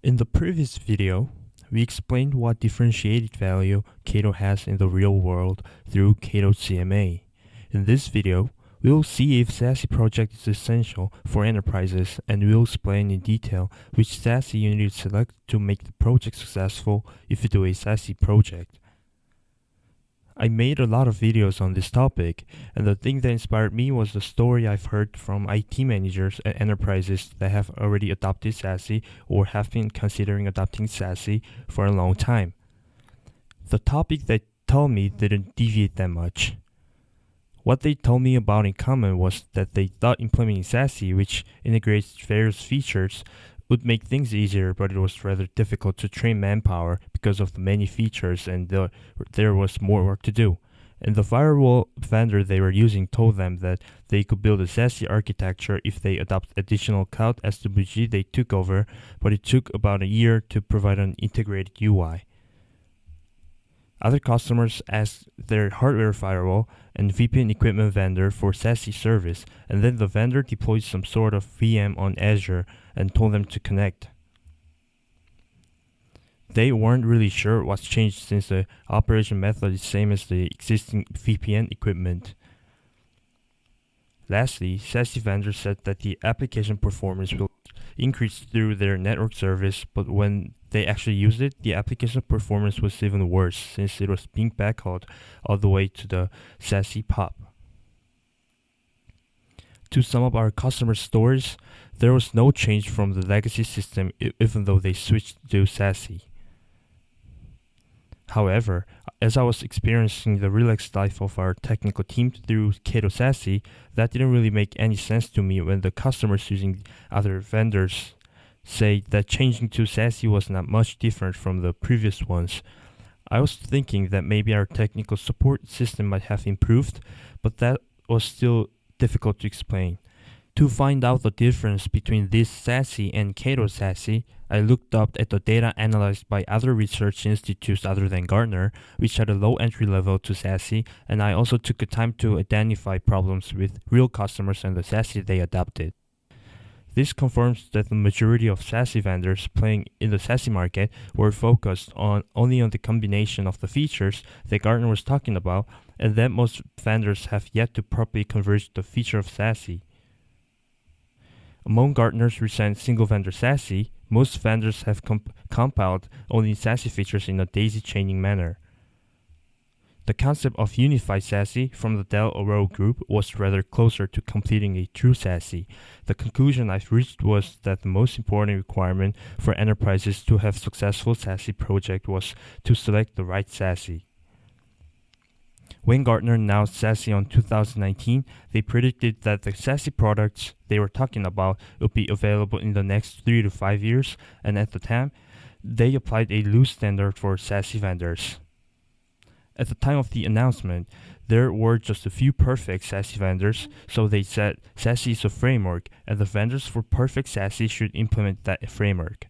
In the previous video, we explained what differentiated value CATO has in the real world through CATO CMA. In this video, we will see if SASE project is essential for enterprises, and we will explain in detail which SASE you need to select to make the project successful if you do a SASE project. I made a lot of videos on this topic, and the thing that inspired me was the story I've heard from IT managers at enterprises that have already adopted SASE or have been considering adopting SASE for a long time. The topic they told me didn't deviate that much. What they told me about in common was that they thought implementing SASE, which integrates various features, would make things easier, but it was rather difficult to train manpower because of the many features, and there was more work to do. And the firewall vendor they were using told them that they could build a SASE architecture if they adopt additional cloud SWG they took over, but it took about a year to provide an integrated UI. Other customers asked their hardware firewall and VPN equipment vendor for SASE service, and then the vendor deployed some sort of VM on Azure and told them to connect. They weren't really sure what's changed since the operation method is same as the existing VPN equipment. Lastly, SASE vendor said that the application performance will increase through their network service, but when they actually used it, the application performance was even worse since it was being backhauled all the way to the SASE POP. To sum up our customer stories, there was no change from the legacy system even though they switched to SASE. However, as I was experiencing the relaxed life of our technical team through CATO SASE, that didn't really make any sense to me when the customers using other vendors say that changing to SASE was not much different from the previous ones. I was thinking that maybe our technical support system might have improved, but that was still difficult to explain. To find out the difference between this SASE and CATO SASE, I looked up at the data analyzed by other research institutes other than Gartner, which had a low entry level to SASE, and I also took the time to identify problems with real customers and the SASE they adopted. This confirms that the majority of SASE vendors playing in the SASE market were focused only on the combination of the features that Gartner was talking about, and that most vendors have yet to properly converge the feature of SASE. Among Gartner's recent single-vendor SASE, most vendors have compiled only SASE features in a daisy chaining manner. The concept of unified SASE from the Dell Oro group was rather closer to completing a true SASE. The conclusion I've reached was that the most important requirement for enterprises to have successful SASE project was to select the right SASE. When Gartner announced SASE on 2019, they predicted that the SASE products they were talking about would be available in the next 3 to 5 years, and at the time, they applied a loose standard for SASE vendors. At the time of the announcement, there were just a few perfect SASE vendors, so they said SASE is a framework, and the vendors for perfect SASE should implement that framework.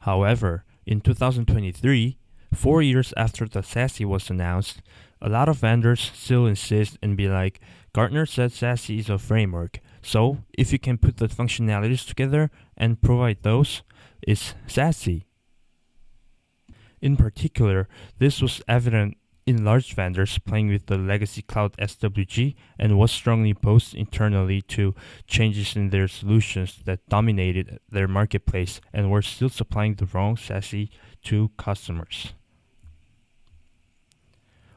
However, in 2023, 4 years after the SASE was announced, a lot of vendors still insist and be like, Gartner said SASE is a framework, so if you can put the functionalities together and provide those, it's SASE. In particular, this was evident in large vendors playing with the legacy cloud SWG and was strongly opposed internally to changes in their solutions that dominated their marketplace and were still supplying the wrong SASE to customers.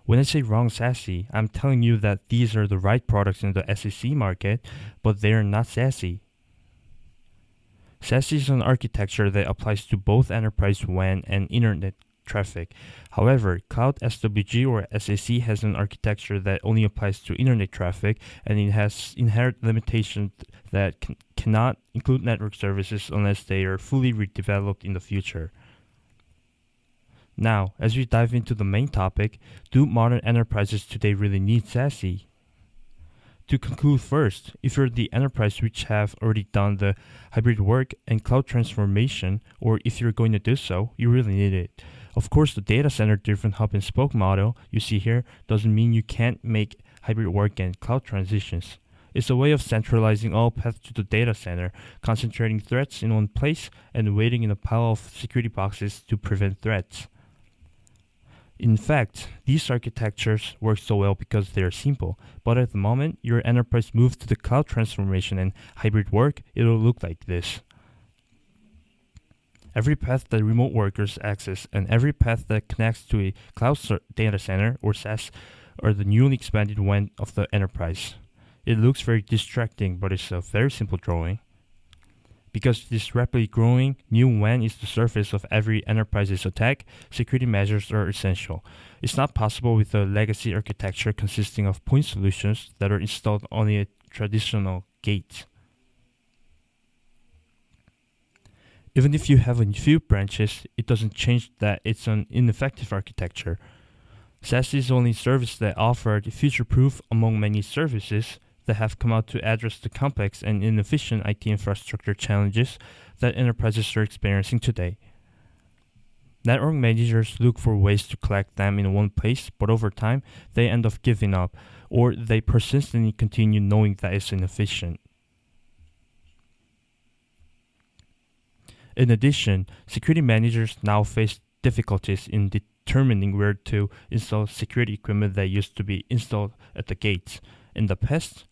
When I say wrong SASE, I'm telling you that these are the right products in the SASE market, but they are not SASE. SASE is an architecture that applies to both enterprise WAN and internet traffic. However, Cloud SWG or SASE has an architecture that only applies to internet traffic, and it has inherent limitations that cannot include network services unless they are fully redeveloped in the future. Now, as we dive into the main topic, do modern enterprises today really need SASE? To conclude first, if you're the enterprise which have already done the hybrid work and cloud transformation, or if you're going to do so, you really need it. Of course, the data center driven hub and spoke model you see here doesn't mean you can't make hybrid work and cloud transitions. It's a way of centralizing all paths to the data center, concentrating threats in one place, and waiting in a pile of security boxes to prevent threats. In fact, these architectures work so well because they are simple, but at the moment your enterprise moves to the cloud transformation and hybrid work, it will look like this. Every path that remote workers access and every path that connects to a cloud data center or SaaS are the newly expanded WAN of the enterprise. It looks very distracting, but it's a very simple drawing. Because this rapidly growing new WAN is the surface of every enterprise's attack, security measures are essential. It's not possible with a legacy architecture consisting of point solutions that are installed on a traditional gate. Even if you have a few branches, it doesn't change that it's an ineffective architecture. SASE is only service that offered future-proof among many services that have come out to address the complex and inefficient IT infrastructure challenges that enterprises are experiencing today. Network managers look for ways to collect them in one place, but over time, they end up giving up, or they persistently continue knowing that it's inefficient. In addition, security managers now face difficulties in determining where to install security equipment that used to be installed at the gates. In the past,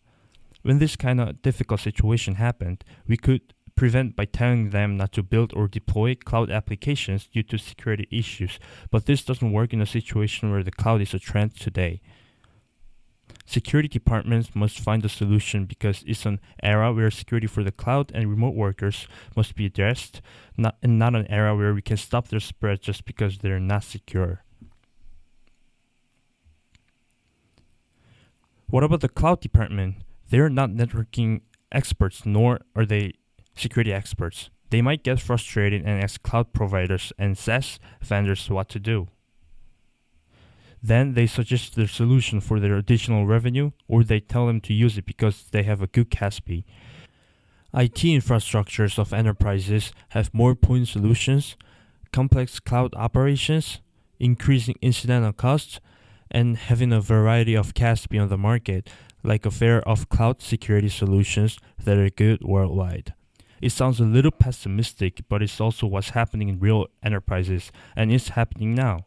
when this kind of difficult situation happened, we could prevent by telling them not to build or deploy cloud applications due to security issues, but this doesn't work in a situation where the cloud is a trend today. Security departments must find a solution because it's an era where security for the cloud and remote workers must be addressed, not an era where we can stop their spread just because they're not secure. What about the cloud department? They're not networking experts, nor are they security experts. They might get frustrated and ask cloud providers and SaaS vendors what to do. Then they suggest their solution for their additional revenue, or they tell them to use it because they have a good CASB. IT infrastructures of enterprises have more point solutions, complex cloud operations, increasing incidental costs, and having a variety of CASB on the market, like a fair of cloud security solutions that are good worldwide. It sounds a little pessimistic, but it's also what's happening in real enterprises, and it's happening now.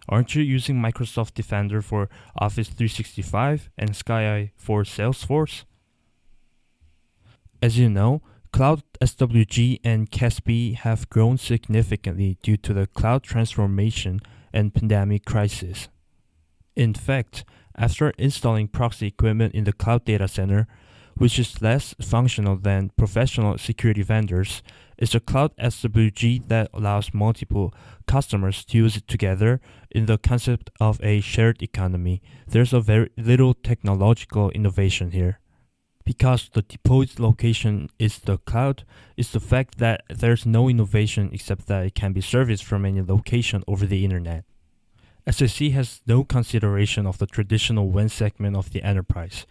Aren't you using Microsoft Defender for Office 365 and SkyEye for Salesforce? As you know, Cloud SWG and CASB have grown significantly due to the cloud transformation and pandemic crisis. In fact, after installing proxy equipment in the cloud data center, which is less functional than professional security vendors, is a cloud SWG that allows multiple customers to use it together in the concept of a shared economy. There's a very little technological innovation here. Because the deployed location is the cloud, it's the fact that there's no innovation except that it can be serviced from any location over the internet. SASE has no consideration of the traditional WAN segment of the enterprise.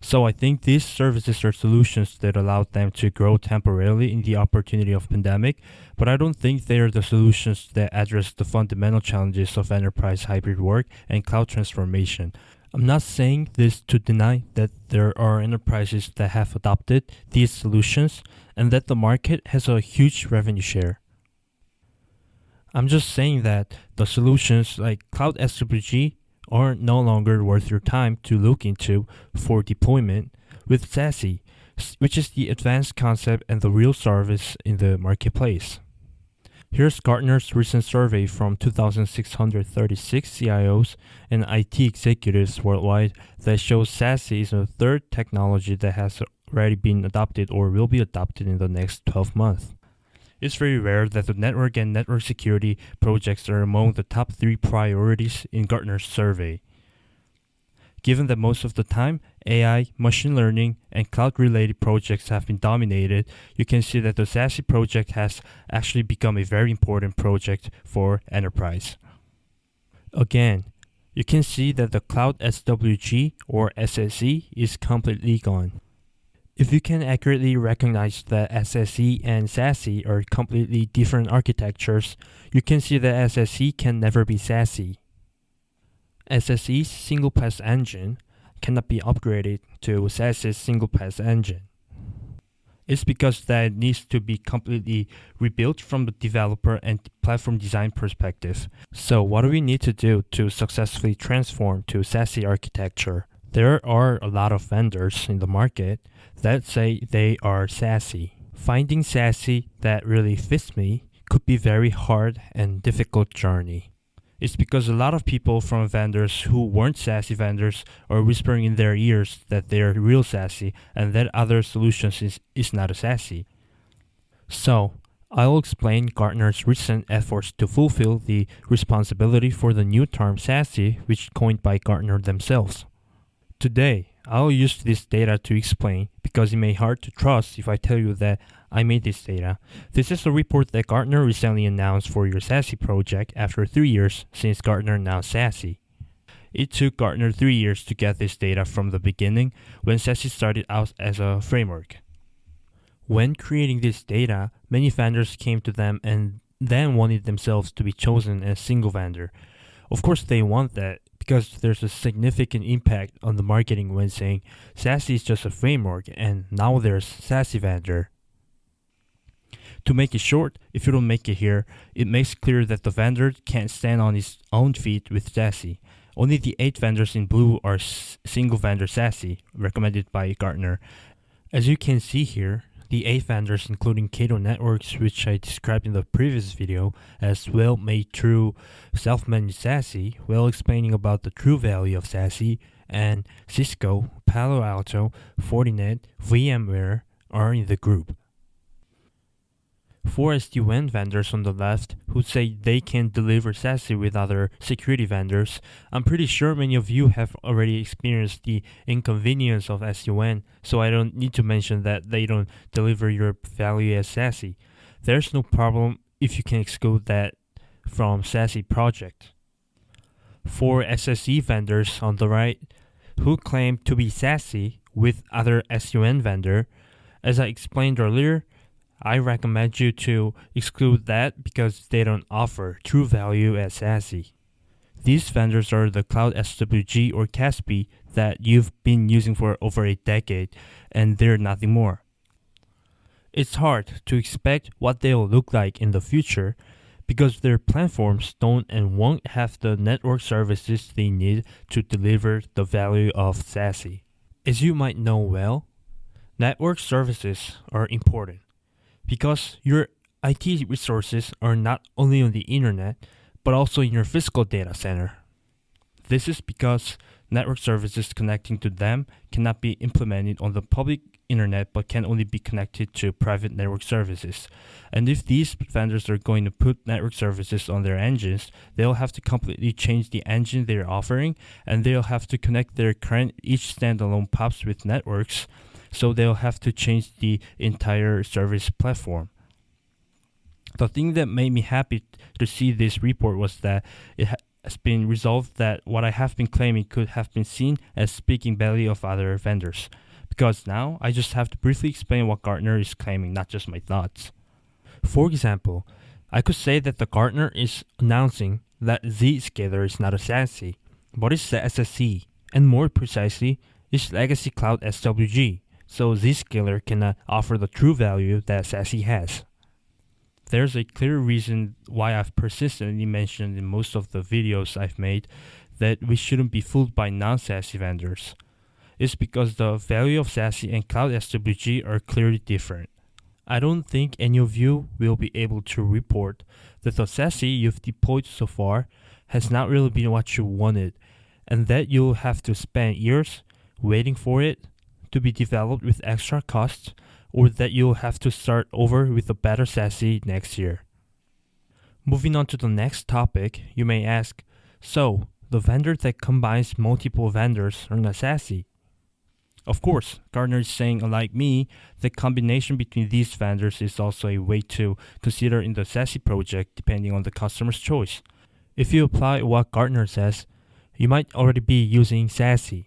So I think these services are solutions that allowed them to grow temporarily in the opportunity of pandemic, but I don't think they are the solutions that address the fundamental challenges of enterprise hybrid work and cloud transformation. I'm not saying this to deny that there are enterprises that have adopted these solutions and that the market has a huge revenue share. I'm just saying that the solutions like Cloud SWG are no longer worth your time to look into for deployment with SASE, which is the advanced concept and the real service in the marketplace. Here's Gartner's recent survey from 2,636 CIOs and IT executives worldwide that shows SASE is the third technology that has already been adopted or will be adopted in the next 12 months. It's very rare that the network and network security projects are among the top 3 priorities in Gartner's survey. Given that most of the time, AI, machine learning, and cloud-related projects have been dominated, you can see that the SASE project has actually become a very important project for enterprise. Again, you can see that the Cloud SWG or SSE is completely gone. If you can accurately recognize that SSE and SASE are completely different architectures, you can see that SSE can never be SASE. SSE's single-pass engine cannot be upgraded to SASE's single-pass engine. It's because that it needs to be completely rebuilt from the developer and platform design perspective. So what do we need to do to successfully transform to SASE architecture? There are a lot of vendors in the market that say they are SASE. Finding SASE that really fits me could be very hard and difficult journey. It's because a lot of people from vendors who weren't SASE vendors are whispering in their ears that they are real SASE and that other solutions is not a SASE. So, I'll explain Gartner's recent efforts to fulfill the responsibility for the new term SASE, which coined by Gartner themselves. Today, I'll use this data to explain because it may be hard to trust if I tell you that I made this data. This is a report that Gartner recently announced for your SASE project after 3 years since Gartner announced SASE. It took Gartner 3 years to get this data from the beginning when SASE started out as a framework. When creating this data, many vendors came to them and then wanted themselves to be chosen as single vendor. Of course, they want that because there's a significant impact on the marketing when saying SASE is just a framework and now there's SASE vendor. To make it short, if you don't make it here, it makes clear that the vendor can't stand on its own feet with SASE. Only the 8 vendors in blue are single vendor SASE, recommended by Gartner. As you can see here, the 8 vendors including CATO Networks, which I described in the previous video as well-made true self-managed SASE, while explaining about the true value of SASE, and Cisco, Palo Alto, Fortinet, VMware are in the group. 4 SD-WAN vendors on the left who say they can deliver SASE with other security vendors. I'm pretty sure many of you have already experienced the inconvenience of SD-WAN, so I don't need to mention that they don't deliver your value as SASE. There's no problem if you can exclude that from SASE project. 4 SSE vendors on the right who claim to be SASE with other SD-WAN vendor. As I explained earlier, I recommend you to exclude that because they don't offer true value as SASE. These vendors are the Cloud SWG or CASB that you've been using for over a decade, and they're nothing more. It's hard to expect what they'll look like in the future because their platforms don't and won't have the network services they need to deliver the value of SASE. As you might know well, network services are important, because your IT resources are not only on the internet, but also in your physical data center. This is because network services connecting to them cannot be implemented on the public internet, but can only be connected to private network services. And if these vendors are going to put network services on their engines, they'll have to completely change the engine they're offering, and they'll have to connect their current each standalone POPs with networks. So they'll have to change the entire service platform. The thing that made me happy to see this report was that it has been resolved that what I have been claiming could have been seen as speaking badly of other vendors. Because now I just have to briefly explain what Gartner is claiming, not just my thoughts. For example, I could say that the Gartner is announcing that Zscaler is not a SASE, but it's the SSE, and more precisely, it's Legacy Cloud SWG. So Zscaler cannot offer the true value that SASE has. There's a clear reason why I've persistently mentioned in most of the videos I've made that we shouldn't be fooled by non-SASE vendors. It's because the value of SASE and Cloud SWG are clearly different. I don't think any of you will be able to report that the SASE you've deployed so far has not really been what you wanted, and that you'll have to spend years waiting for it to be developed with extra costs, or that you'll have to start over with a better SASE next year. Moving on to the next topic, you may ask, so the vendor that combines multiple vendors are not SASE? Of course, Gartner is saying, unlike me, the combination between these vendors is also a way to consider in the SASE project depending on the customer's choice. If you apply what Gartner says, you might already be using SASE.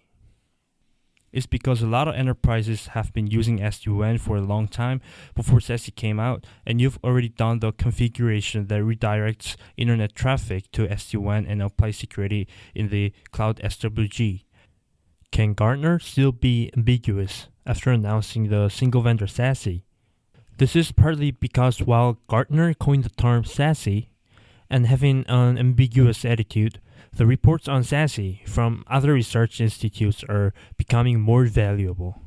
It's because a lot of enterprises have been using SD-WAN for a long time before SASE came out, and you've already done the configuration that redirects internet traffic to SD-WAN and applies security in the Cloud SWG. Can Gartner still be ambiguous after announcing the single-vendor SASE? This is partly because while Gartner coined the term SASE and having an ambiguous attitude, the reports on SASE from other research institutes are becoming more valuable.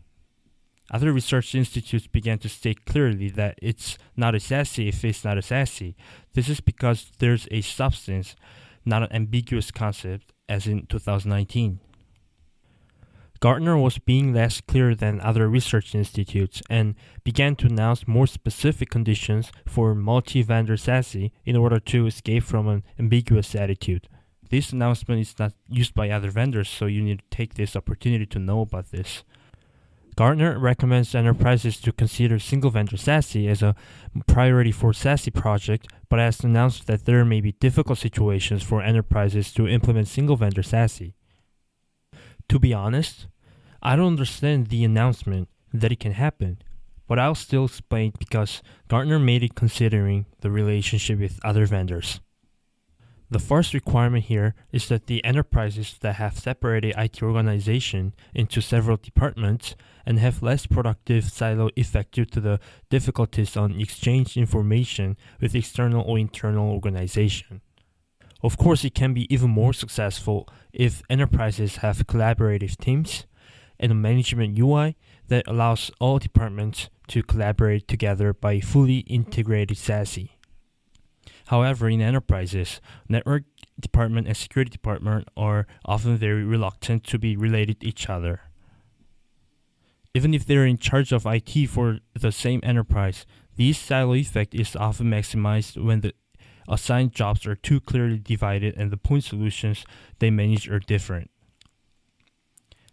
Other research institutes began to state clearly that it's not a SASE if it's not a SASE. This is because there's a substance, not an ambiguous concept, as in 2019. Gartner was being less clear than other research institutes and began to announce more specific conditions for multi-vendor SASE in order to escape from an ambiguous attitude. This announcement is not used by other vendors, so you need to take this opportunity to know about this. Gartner recommends enterprises to consider single-vendor SASE as a priority for SASE project, but has announced that there may be difficult situations for enterprises to implement single-vendor SASE. To be honest, I don't understand the announcement that it can happen, but I'll still explain because Gartner made it considering the relationship with other vendors. The first requirement here is that the enterprises that have separated IT organization into several departments and have less productive silo effect due to the difficulties on exchange information with external or internal organization. Of course, it can be even more successful if enterprises have collaborative teams and a management UI that allows all departments to collaborate together by fully integrated SASE. However, in enterprises, network department and security department are often very reluctant to be related to each other. Even if they're in charge of IT for the same enterprise, this silo effect is often maximized when the assigned jobs are too clearly divided and the point solutions they manage are different.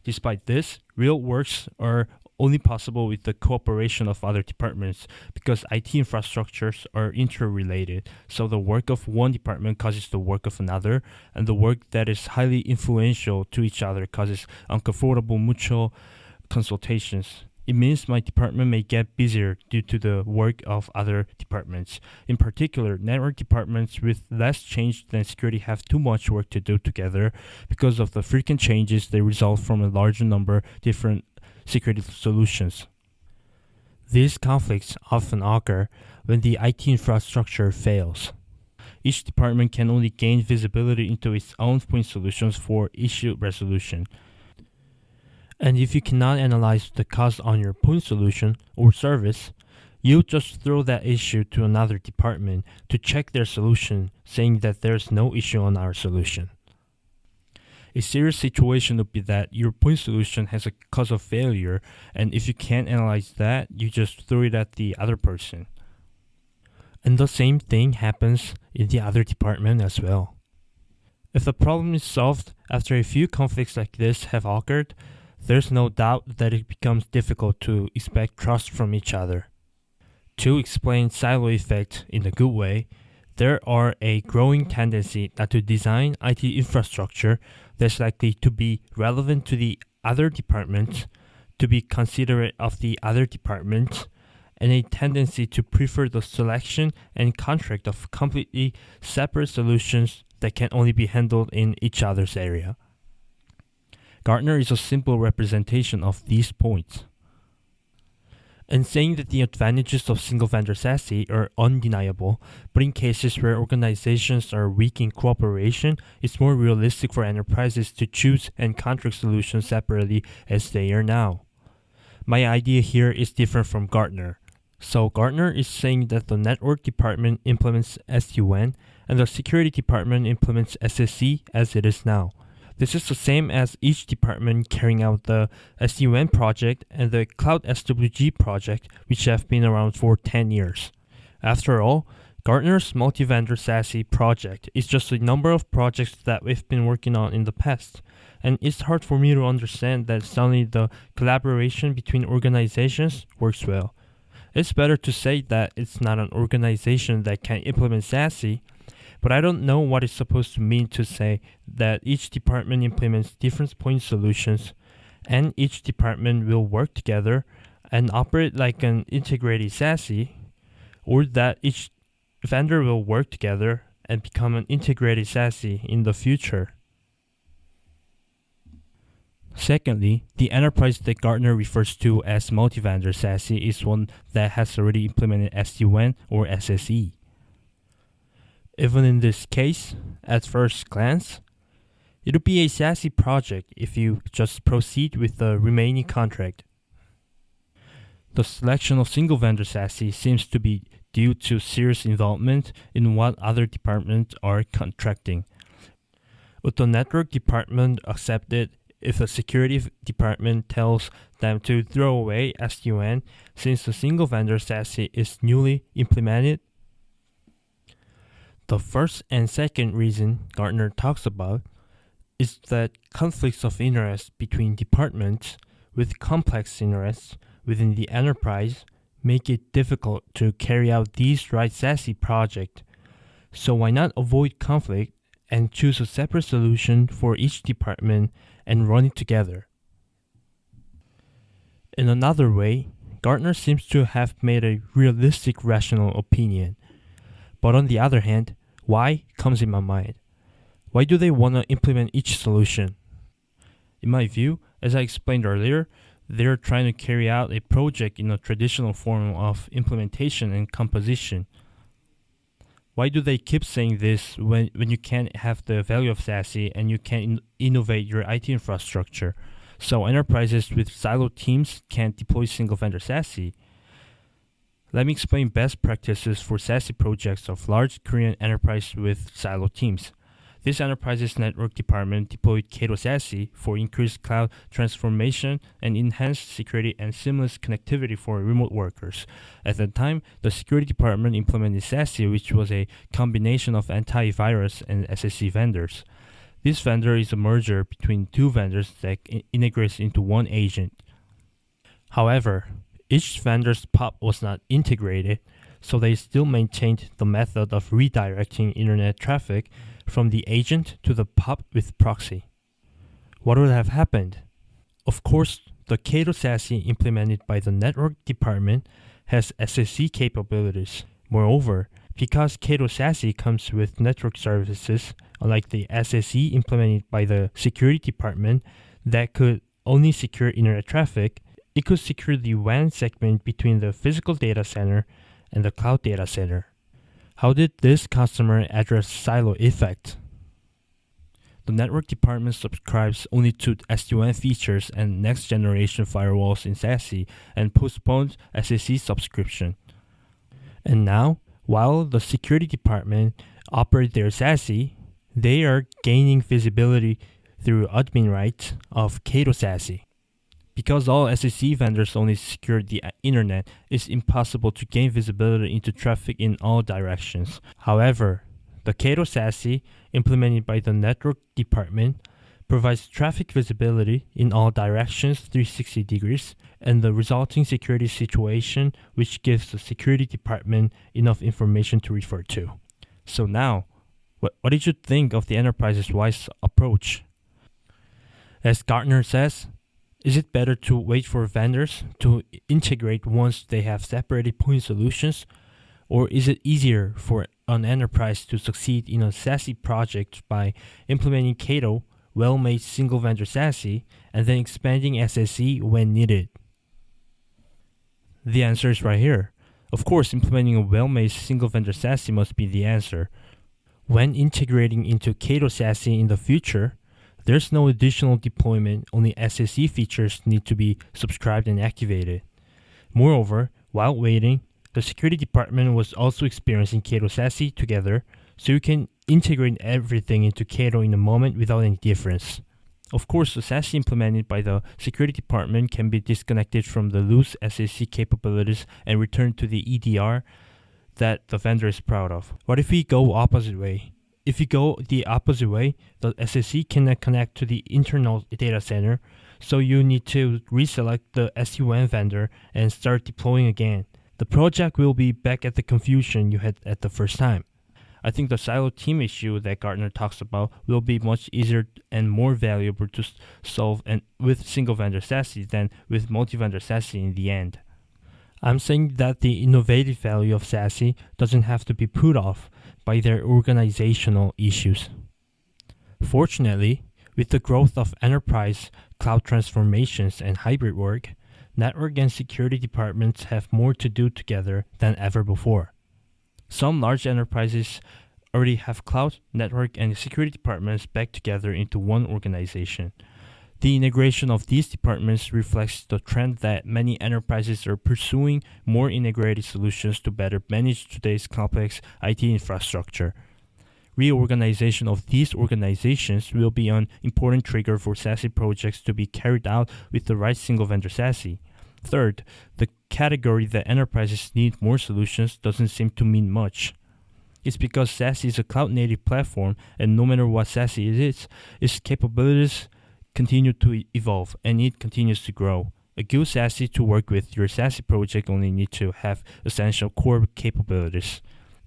Despite this, real works are only possible with the cooperation of other departments because IT infrastructures are interrelated, so the work of one department causes the work of another, and the work that is highly influential to each other causes uncomfortable mutual consultations. It means my department may get busier due to the work of other departments. In particular, network departments with less change than security have too much work to do together because of the frequent changes that result from a larger number of different security solutions. These conflicts often occur when the IT infrastructure fails. Each department can only gain visibility into its own point solutions for issue resolution. And if you cannot analyze the cost on your point solution or service, you just throw that issue to another department to check their solution, saying that there's no issue on our solution. A serious situation would be that your point solution has a cause of failure, and if you can't analyze that, you just throw it at the other person. And the same thing happens in the other department as well. If the problem is solved after a few conflicts like this have occurred, there's no doubt that it becomes difficult to expect trust from each other. To explain silo effect in a good way, there are a growing tendency not to design IT infrastructure that's likely to be relevant to the other departments, to be considerate of the other departments, and a tendency to prefer the selection and contract of completely separate solutions that can only be handled in each other's area. Gartner is a simple representation of these points. And saying that the advantages of single-vendor SASE are undeniable, but in cases where organizations are weak in cooperation, it's more realistic for enterprises to choose and contract solutions separately as they are now. My idea here is different from Gartner. So Gartner is saying that the network department implements SD-WAN and the security department implements SSE as it is now. This is the same as each department carrying out the SD-WAN project and the Cloud SWG project, which have been around for 10 years. After all, Gartner's Multi-Vendor SASE project is just a number of projects that we've been working on in the past, and it's hard for me to understand that suddenly the collaboration between organizations works well. It's better to say that it's not an organization that can implement SASE, but I don't know what it's supposed to mean to say that each department implements different point solutions and each department will work together and operate like an integrated SASE, or that each vendor will work together and become an integrated SASE in the future. Secondly, the enterprise that Gartner refers to as Multi-Vendor SASE is one that has already implemented SD-WAN or SSE. Even in this case, at first glance, it would be a SASE project if you just proceed with the remaining contract. The selection of single-vendor SASE seems to be due to serious involvement in what other departments are contracting. Would the network department accept it if the security department tells them to throw away SD-WAN since the single-vendor SASE is newly implemented? The first and second reason Gartner talks about is that conflicts of interest between departments with complex interests within the enterprise make it difficult to carry out these right SASE project. So why not avoid conflict and choose a separate solution for each department and run it together? In another way, Gartner seems to have made a realistic rational opinion. But on the other hand, why comes in my mind. Why do they want to implement each solution? In my view, as I explained earlier, they're trying to carry out a project in a traditional form of implementation and composition. Why do they keep saying this when you can't have the value of SASE and you can't innovate your IT infrastructure? So enterprises with siloed teams can't deploy single-vendor SASE. Let me explain best practices for SASE projects of large Korean enterprise with siloed teams. This enterprise's network department deployed CATO SASE for increased cloud transformation and enhanced security and seamless connectivity for remote workers. At the time, the security department implemented SASE, which was a combination of antivirus and SSE vendors. This vendor is a merger between two vendors that integrates into one agent. However, each vendor's POP was not integrated, so they still maintained the method of redirecting internet traffic from the agent to the POP with proxy. What would have happened? Of course, the CATO SASE implemented by the network department has SSE capabilities. Moreover, because CATO SASE comes with network services, unlike the SSE implemented by the security department that could only secure internet traffic, it could secure the WAN segment between the physical data center and the cloud data center. How did this customer address silo effect? The network department subscribes only to SD-WAN features and next-generation firewalls in SASE and postponed SSE subscription. And now, while the security department operates their SASE, they are gaining visibility through admin rights of CATO SASE. Because all SSE vendors only secure the internet, it's impossible to gain visibility into traffic in all directions. However, the CATO SASE, implemented by the network department, provides traffic visibility in all directions 360 degrees, and the resulting security situation which gives the security department enough information to refer to. So now, what did you think of the enterprise's wise approach? As Gartner says, is it better to wait for vendors to integrate once they have separated point solutions? Or is it easier for an enterprise to succeed in a SASE project by implementing CATO, well-made single-vendor SASE, and then expanding SSE when needed? The answer is right here. Of course, implementing a well-made single-vendor SASE must be the answer. When integrating into CATO SASE in the future, there's no additional deployment, only SSE features need to be subscribed and activated. Moreover, while waiting, the security department was also experiencing CATO SASE together, so you can integrate everything into CATO in a moment without any difference. Of course, the SASE implemented by the security department can be disconnected from the loose SSE capabilities and returned to the EDR that the vendor is proud of. What if we go opposite way? If you go the opposite way, the SSE cannot connect to the internal data center, so you need to reselect the SD-WAN vendor and start deploying again. The project will be back at the confusion you had at the first time. I think the silo team issue that Gartner talks about will be much easier and more valuable to solve with single-vendor SASE than with multi-vendor SASE in the end. I'm saying that the innovative value of SASE doesn't have to be put off by their organizational issues. Fortunately, With the growth of enterprise, cloud transformations, and hybrid work, network and security departments have more to do together than ever before. Some large enterprises already have cloud, network, and security departments back together into one organization. The integration of these departments reflects the trend that many enterprises are pursuing more integrated solutions to better manage today's complex IT infrastructure. Reorganization of these organizations will be an important trigger for SASE projects to be carried out with the right single-vendor SASE. Third, the category that enterprises need more solutions doesn't seem to mean much. It's because SASE is a cloud-native platform, and no matter what SASE is, its capabilities continue to evolve, and it continues to grow. A good SASE to work with your SASE project only need to have essential core capabilities.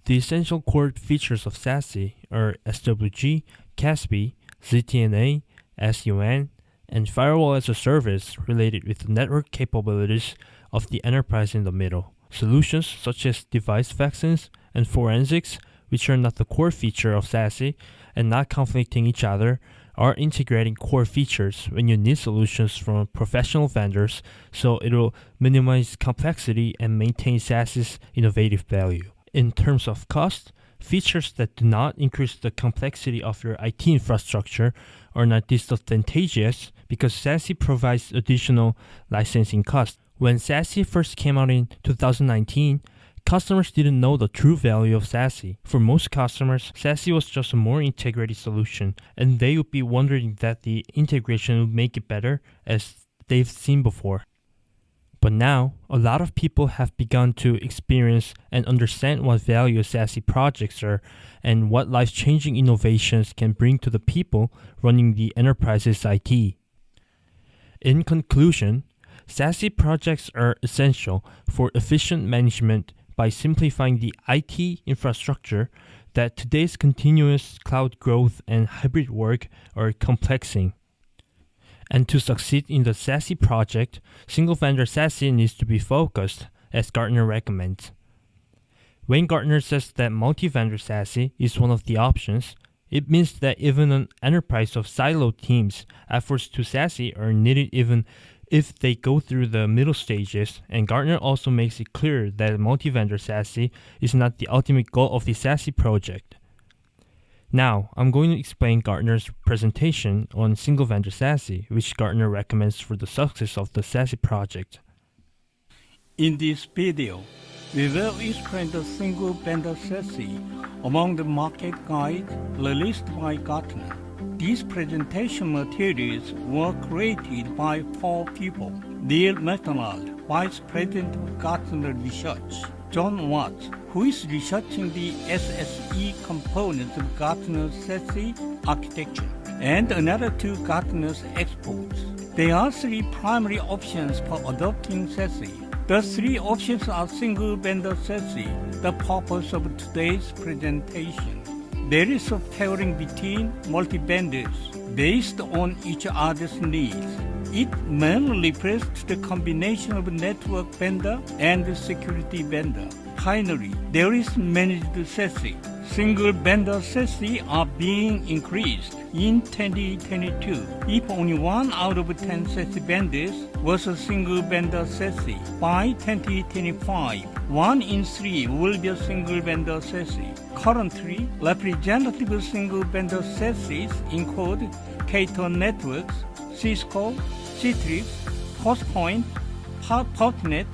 The essential core features of SASE are SWG, CASB, ZTNA, SD-WAN, and Firewall as a Service related with the network capabilities of the enterprise in the middle. Solutions such as device vaccines and forensics, which are not the core feature of SASE and not conflicting each other, are integrating core features when you need solutions from professional vendors, so it will minimize complexity and maintain SASE's innovative value. In terms of cost, features that do not increase the complexity of your IT infrastructure are not disadvantageous because SASE provides additional licensing costs. When SASE first came out in 2019, customers didn't know the true value of SASE. For most customers, SASE was just a more integrated solution, and they would be wondering that the integration would make it better as they've seen before. But now, a lot of people have begun to experience and understand what value SASE projects are and what life-changing innovations can bring to the people running the enterprise's IT. In conclusion, SASE projects are essential for efficient management by simplifying the IT infrastructure that today's continuous cloud growth and hybrid work are complexing. And to succeed in the SASE project, single-vendor SASE needs to be focused, as Gartner recommends. When Gartner says that multi-vendor SASE is one of the options, it means that even an enterprise of siloed teams, efforts to SASE are needed even if they go through the middle stages, and Gartner also makes it clear that multi-vendor SASE is not the ultimate goal of the SASE project. Now, I'm going to explain Gartner's presentation on single-vendor SASE, which Gartner recommends for the success of the SASE project. In this video, we will explain the single-vendor SASE among the market guides released by Gartner. These presentation materials were created by 4 people: Neil McDonald, Vice President of Gartner Research; John Watts, who is researching the SSE components of Gartner's SASE architecture; and another 2 Gartner's experts. There are 3 primary options for adopting SASE. The 3 options are single-vendor SASE, the purpose of today's presentation. There is a pairing between multi-vendors based on each other's needs. It mainly refers to the combination of network vendor and security vendor. Finally, there is managed SASE. Single-vendor SASE are being increased in 2022. If only 1 out of 10 SASE vendors was a single-vendor SASE, by 2025, 1 in 3 will be a single-vendor SASE. Currently, representative single-vendor SASEs include CATO Networks, Cisco, Citrix, Postpoint, Fortinet,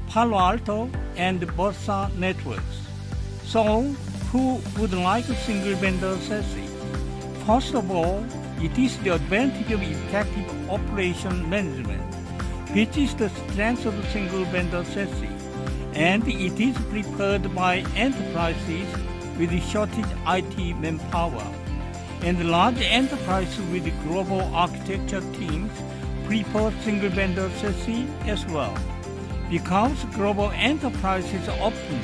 Palo Alto, and Versa Networks. So, who would like a single-vendor SASE? First of all, it is the advantage of effective operation management, which is the strength of single-vendor SASE, and it is preferred by enterprises with shortage IT manpower. And large enterprises with global architecture teams prefer single-vendor SASE as well. Because global enterprises often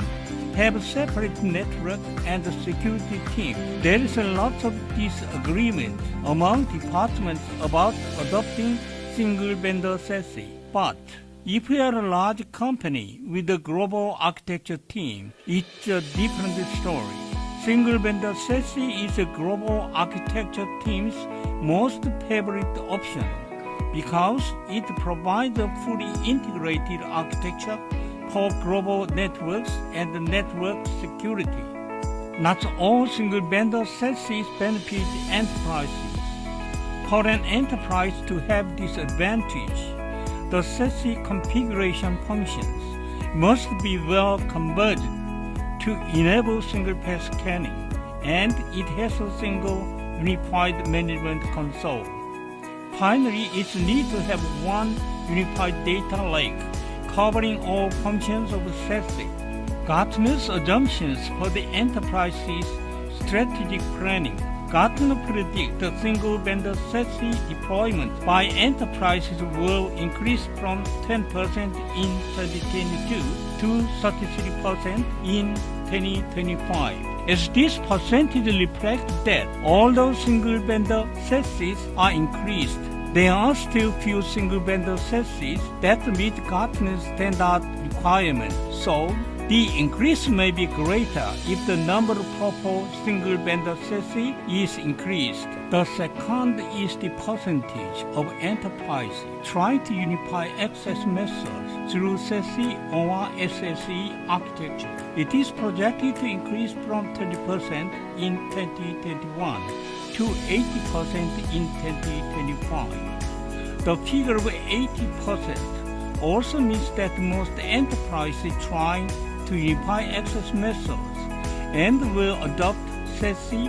have separate network and security teams, there is a lot of disagreement among departments about adopting single-vendor SASE. But if you are a large company with a global architecture team, it's a different story. Single vendor SASE is a global architecture team's most favorite option because it provides a fully integrated architecture for global networks and network security. Not all single vendor SASEs benefit enterprises. For an enterprise to have this advantage, the SASE configuration functions must be well converged to enable single path scanning, and it has a single unified management console. Finally, it needs to have one unified data lake covering all functions of SASE. Gartner's assumptions for the enterprise's strategic planning. Gartner predicts the single vendor SASE deployment by enterprises will increase from 10% in 2022 to 33% in 2025. As this percentage reflects that although single vendor SASEs are increased, there are still few single vendor SASEs that meet Gartner's standard requirements. So, the increase may be greater if the number of proposed single vendor SASE is increased. The second is the percentage of enterprises trying to unify access methods through SASE or SSE architecture. It is projected to increase from 20% in 2021 to 80% in 2025. The figure of 80% also means that most enterprises trying to unify access methods and will adopt SASE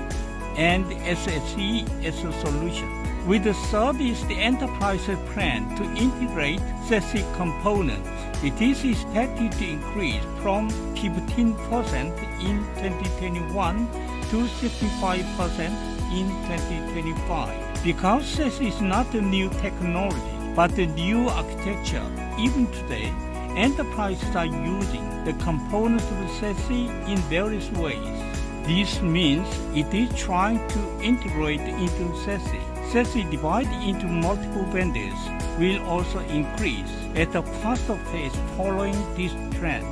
and SSE as a solution. With the third is the enterprise plan to integrate SASE components. It is expected to increase from 15% in 2021 to 65% in 2025. Because SASE is not a new technology, but a new architecture, even today, enterprises are using the components of SASE in various ways. This means it is trying to integrate into SASE. SASE divided into multiple vendors will also increase at a faster pace following this trend.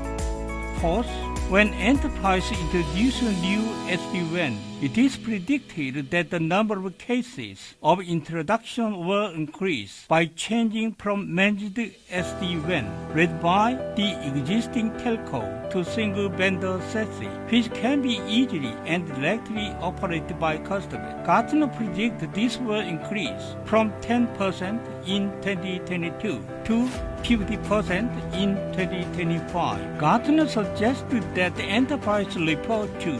Fourth, when enterprises introduce a new SD-WAN, it is predicted that the number of cases of introduction will increase by changing from managed SD-WAN, led by the existing telco, to single vendor SASE, which can be easily and directly operated by customers. Gartner predicts this will increase from 10% in 2022 to 50% in 2025. Gartner suggested that the enterprise report to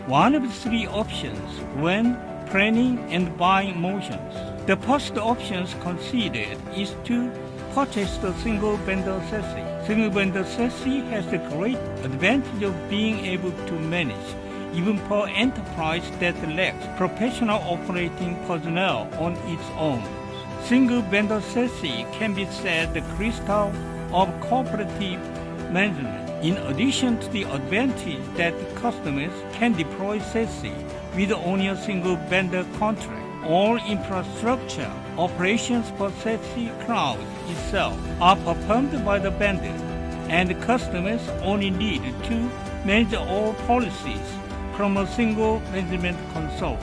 one of the three options when planning and buying motions. The first option considered is to purchase the single vendor SASE. Single vendor SASE has the great advantage of being able to manage even for enterprise that lacks professional operating personnel on its own. Single vendor SASE can be said the crystal of cooperative management. In addition to the advantage that customers can deploy SASE with only a single vendor contract, all infrastructure operations for SASE cloud itself are performed by the vendor, and customers only need to manage all policies from a single management console.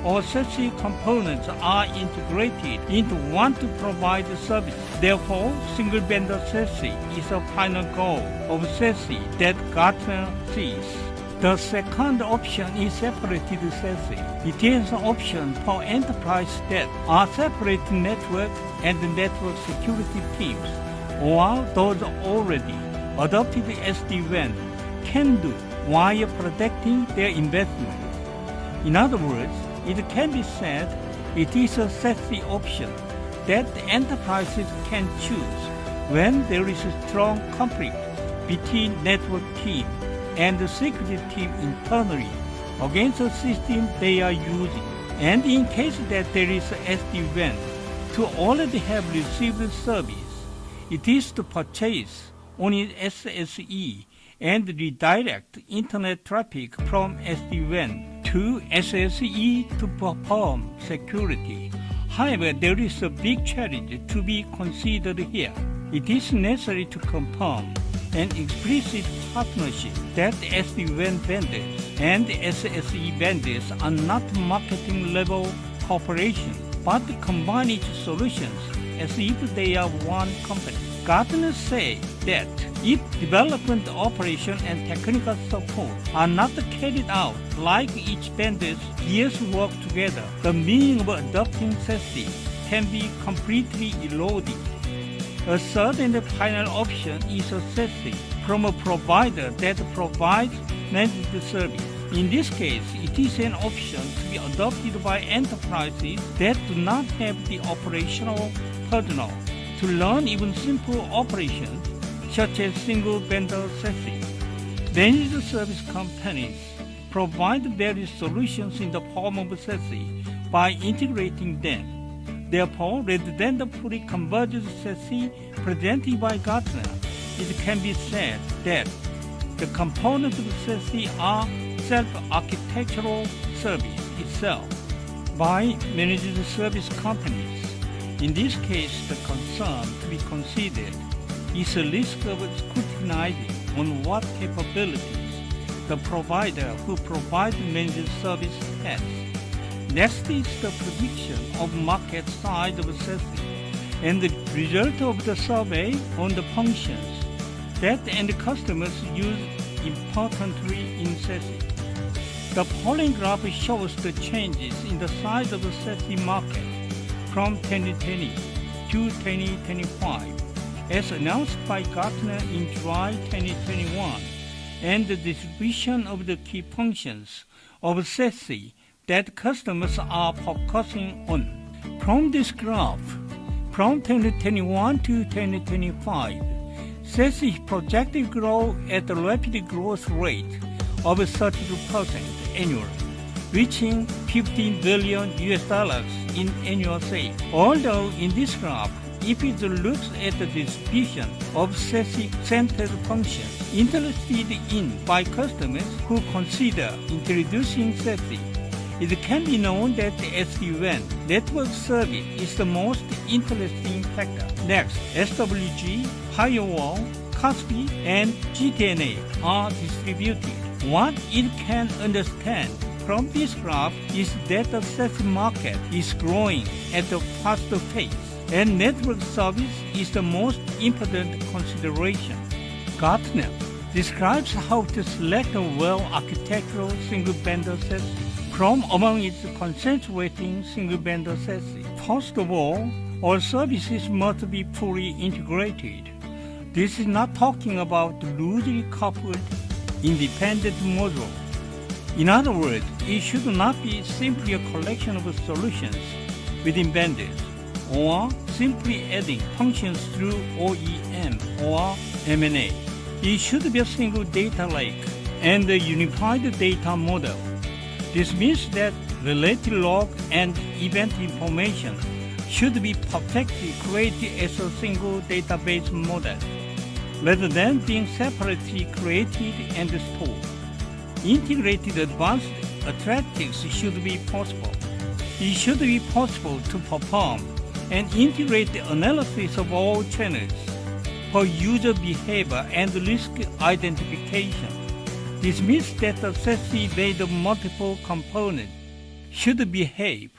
All SASE components are integrated into one to provide the service. Therefore, single vendor SASE is a final goal of SASE that Gartner sees. The second option is separated SASE. It is an option for enterprises that are separate network and network security teams, or those already adopted SD-WAN can do while protecting their investment. In other words, it can be said it is a SASE option that enterprises can choose when there is a strong conflict between network team and the security team internally against the system they are using. And in case that there is SD-WAN to already have received the service, it is to purchase only SSE and redirect internet traffic from SD-WAN to SSE to perform security. However, there is a big challenge to be considered here. It is necessary to confirm an explicit partnership that SD-WAN vendors and SSE vendors are not marketing-level corporations, but combine its solutions as if they are one company. Gartner says that if development, operation, and technical support are not carried out like each vendor's years work together, the meaning of adopting SASE can be completely eroded. A third and final option is a SASE from a provider that provides managed service. In this case, it is an option to be adopted by enterprises that do not have the operational personnel to learn even simple operations such as single vendor SASE. Managed service companies provide various solutions in the form of SASE by integrating them. Therefore, rather than the fully converged SASE presented by Gartner, it can be said that the components of SASE are self-architectural service itself by managed service companies. In this case, the concern to be considered is a risk of scrutinizing on what capabilities the provider who provides managed service has. Next is the prediction of market size of SASE and the result of the survey on the functions that end customers use importantly in SASE. The polling graph shows the changes in the size of the SASE market from 2020 to 2025, as announced by Gartner in July 2021, and the distribution of the key functions of SASE that customers are focusing on. From this graph, from 2021 to 2025, SASE is projected to grow at a rapid growth rate of 32% annually, reaching $15 billion in annual sales. Although in this graph, if it looks at the distribution of SASE-centered functions interested in by customers who consider introducing SASE, it can be known that the SD-WAN network service is the most interesting factor. Next, SWG, Firewall, CASB, and GTNA are distributed. What it can understand from this graph is that the SASE market is growing at a faster pace, and network service is the most important consideration. Gartner describes how to select a well-architectural single-vendor SASE from among its concentrating single-vendor SASE. First of all services must be fully integrated. This is not talking about loosely coupled independent modules. In other words, it should not be simply a collection of solutions within vendors, or simply adding functions through OEM or M&A. It should be a single data lake and a unified data model. This means that related log and event information should be perfectly created as a single database model, rather than being separately created and stored. Integrated advanced analytics should be possible. It should be possible to perform an integrated analysis of all channels for user behavior and risk identification. This means that the SASE made of multiple components should behave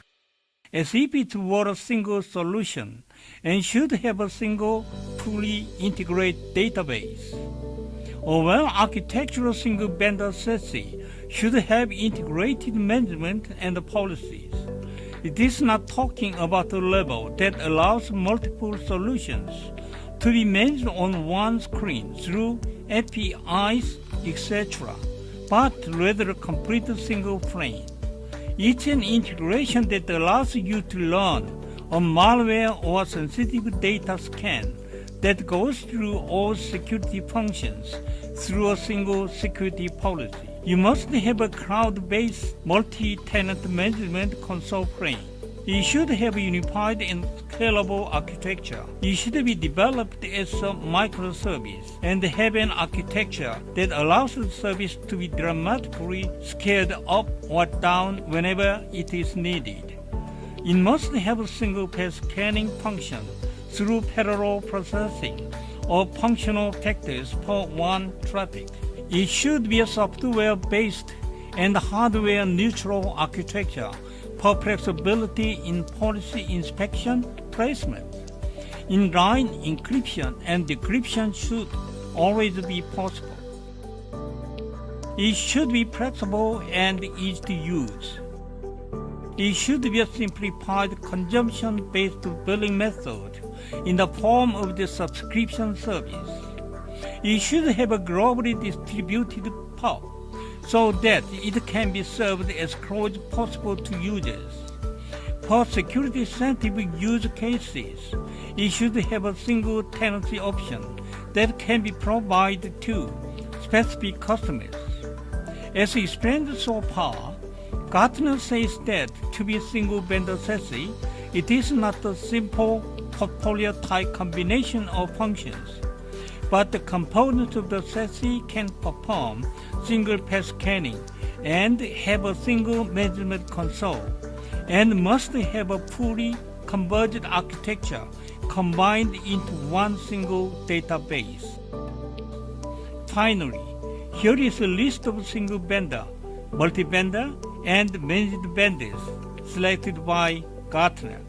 as if it were a single solution and should have a single, fully integrated database. A well-architectural single-vendor SASE should have integrated management and policies. It is not talking about a level that allows multiple solutions to be managed on one screen through APIs, etc., but rather a complete single frame. It's an integration that allows you to learn a malware or sensitive data scan that goes through all security functions through a single security policy. You must have a cloud-based multi-tenant management console frame. It should have a unified and scalable architecture. It should be developed as a microservice and have an architecture that allows the service to be dramatically scaled up or down whenever it is needed. It must have a single path scanning function through parallel processing of functional factors for WAN traffic. It should be a software-based and hardware-neutral architecture for flexibility in policy inspection placement. Inline encryption and decryption should always be possible. It should be flexible and easy to use. It should be a simplified consumption-based billing method in the form of the subscription service. It should have a globally distributed POP so that it can be served as close as possible to users. For security-sensitive use cases, it should have a single tenancy option that can be provided to specific customers. As explained so far, Gartner says that to be a single-vendor SASE, it is not a simple portfolio-type combination of functions, but the components of the SASE can perform single-path scanning and have a single management console, and must have a fully converged architecture combined into one single database. Finally, here is a list of single-vendor, multi-vendor, and managed vendors selected by Gartner.